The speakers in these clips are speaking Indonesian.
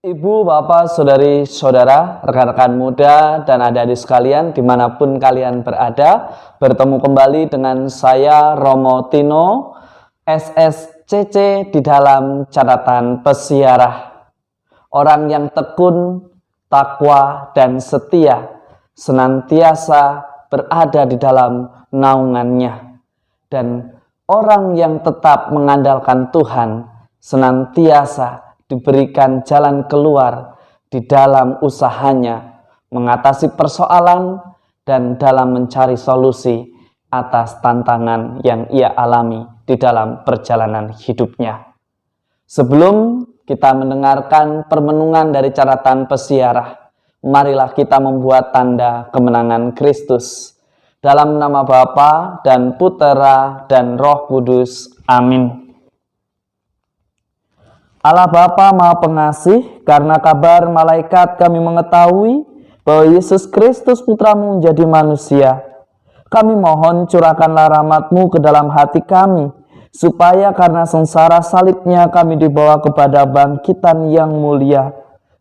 Ibu, bapak, saudari, saudara, rekan-rekan muda, dan adik-adik sekalian dimanapun kalian berada, bertemu kembali dengan saya Romo Tino, SSCC di dalam catatan pesiarah. Orang yang tekun, takwa, dan setia, senantiasa berada di dalam naungannya. Dan orang yang tetap mengandalkan Tuhan, senantiasa diberikan jalan keluar di dalam usahanya, mengatasi persoalan dan dalam mencari solusi atas tantangan yang ia alami di dalam perjalanan hidupnya. Sebelum kita mendengarkan permenungan dari catatan pesiarah, marilah kita membuat tanda kemenangan Kristus. Dalam nama Bapa dan Putera dan Roh Kudus. Amin. Allah Bapa Maha Pengasih, karena kabar malaikat kami mengetahui bahwa Yesus Kristus Putramu menjadi manusia. Kami mohon curahkanlah rahmat-Mu ke dalam hati kami, supaya karena sengsara salibnya kami dibawa kepada bangkitan yang mulia.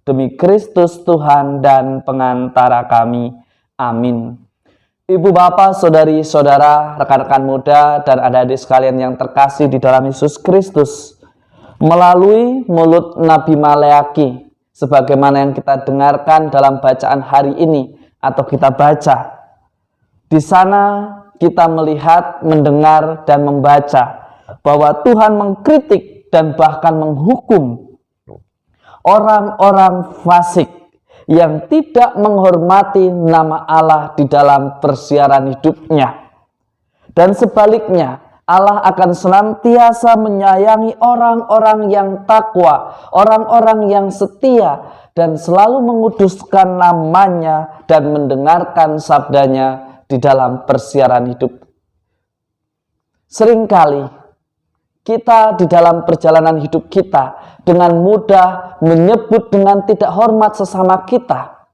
Demi Kristus Tuhan dan pengantara kami. Amin. Ibu, bapak, saudari, saudara, rekan-rekan muda, dan adik-adik sekalian yang terkasih di dalam Yesus Kristus, melalui mulut Nabi Maleaki, sebagaimana yang kita dengarkan dalam bacaan hari ini atau kita baca. Di sana kita melihat, mendengar, dan membaca bahwa Tuhan mengkritik dan bahkan menghukum orang-orang fasik yang tidak menghormati nama Allah di dalam persiaran hidupnya. Dan sebaliknya, Allah akan senantiasa menyayangi orang-orang yang takwa, orang-orang yang setia, dan selalu menguduskan namanya dan mendengarkan sabdanya di dalam persiaran hidup. Seringkali kita di dalam perjalanan hidup kita dengan mudah menyebut dengan tidak hormat sesama kita.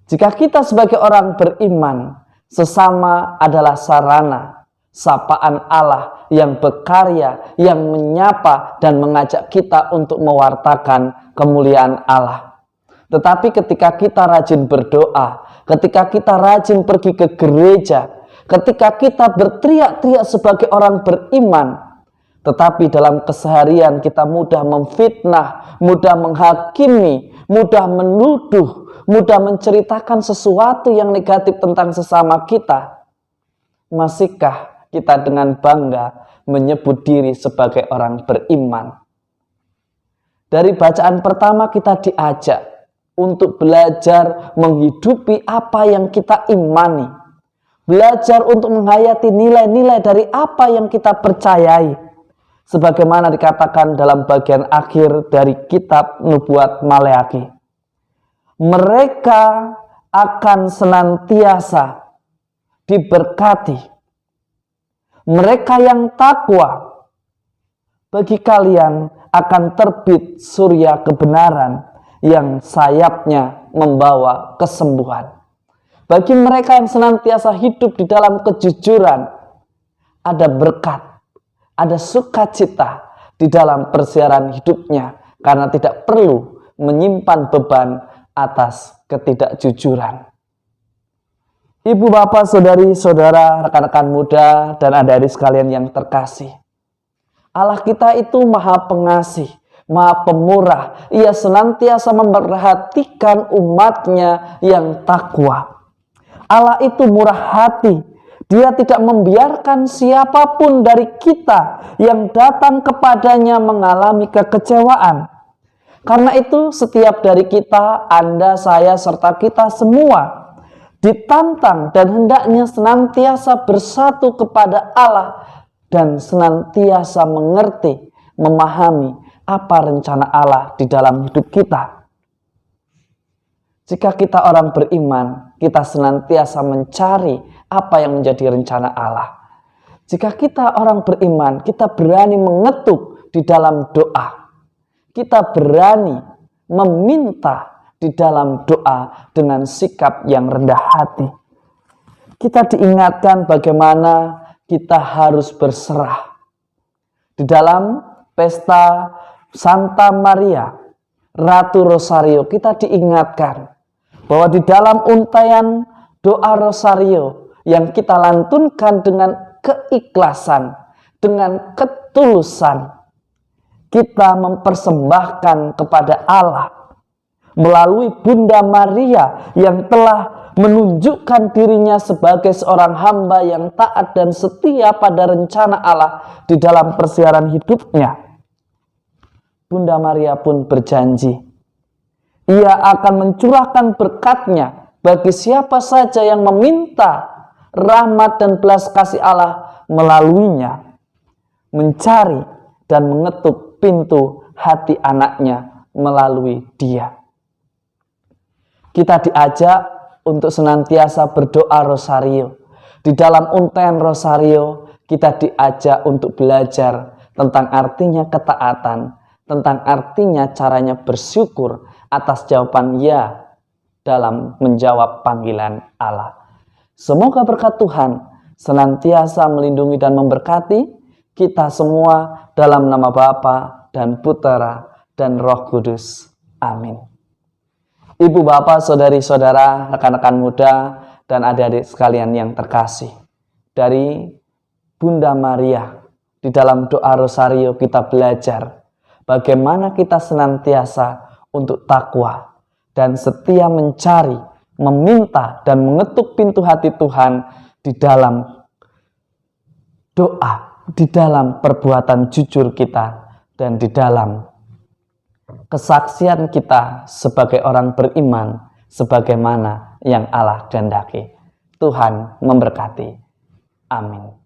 Jika kita sebagai orang beriman, sesama adalah sarana sapaan Allah yang berkarya, yang menyapa dan mengajak kita untuk mewartakan kemuliaan Allah. Tetapi ketika kita rajin berdoa, ketika kita rajin pergi ke gereja, ketika kita berteriak-teriak sebagai orang beriman, tetapi dalam keseharian kita mudah memfitnah, mudah menghakimi, mudah menuduh, mudah menceritakan sesuatu yang negatif tentang sesama kita, masihkah kita dengan bangga menyebut diri sebagai orang beriman? Dari bacaan pertama kita diajak untuk belajar menghidupi apa yang kita imani. Belajar untuk menghayati nilai-nilai dari apa yang kita percayai. Sebagaimana dikatakan dalam bagian akhir dari kitab Nubuat Maleaki. Mereka akan senantiasa diberkati. Mereka yang takwa, bagi kalian akan terbit surya kebenaran yang sayapnya membawa kesembuhan. Bagi mereka yang senantiasa hidup di dalam kejujuran, ada berkat, ada sukacita di dalam persiaran hidupnya, karena tidak perlu menyimpan beban atas ketidakjujuran. Ibu, bapak, saudari, saudara, rekan-rekan muda, dan adik-adik sekalian yang terkasih. Allah kita itu maha pengasih, maha pemurah. Ia senantiasa memperhatikan umatnya yang takwa. Allah itu murah hati. Dia tidak membiarkan siapapun dari kita yang datang kepadanya mengalami kekecewaan. Karena itu setiap dari kita, Anda, saya, serta kita semua ditantang dan hendaknya senantiasa bersatu kepada Allah dan senantiasa mengerti, memahami apa rencana Allah di dalam hidup kita. Jika kita orang beriman, kita senantiasa mencari apa yang menjadi rencana Allah. Jika kita orang beriman, kita berani mengetuk di dalam doa. Kita berani meminta di dalam doa dengan sikap yang rendah hati. Kita diingatkan bagaimana kita harus berserah. Di dalam pesta Santa Maria, Ratu Rosario, kita diingatkan bahwa di dalam untaian doa Rosario yang kita lantunkan dengan keikhlasan, dengan ketulusan, kita mempersembahkan kepada Allah melalui Bunda Maria yang telah menunjukkan dirinya sebagai seorang hamba yang taat dan setia pada rencana Allah di dalam persiaran hidupnya. Bunda Maria pun berjanji, ia akan mencurahkan berkatnya bagi siapa saja yang meminta rahmat dan belas kasih Allah melaluinya, mencari dan mengetuk pintu hati anaknya melalui dia. Kita diajak untuk senantiasa berdoa Rosario. Di dalam untaian Rosario, kita diajak untuk belajar tentang artinya ketaatan, tentang artinya caranya bersyukur atas jawaban ya dalam menjawab panggilan Allah. Semoga berkat Tuhan senantiasa melindungi dan memberkati kita semua dalam nama Bapa dan Putera dan Roh Kudus. Amin. Ibu, bapak, saudari-saudara, rekan-rekan muda, dan adik-adik sekalian yang terkasih. Dari Bunda Maria, di dalam doa Rosario kita belajar bagaimana kita senantiasa untuk takwa dan setia mencari, meminta, dan mengetuk pintu hati Tuhan di dalam doa, di dalam perbuatan jujur kita, dan di dalam kesaksian kita sebagai orang beriman sebagaimana yang Allah kehendaki. Tuhan memberkati. Amin.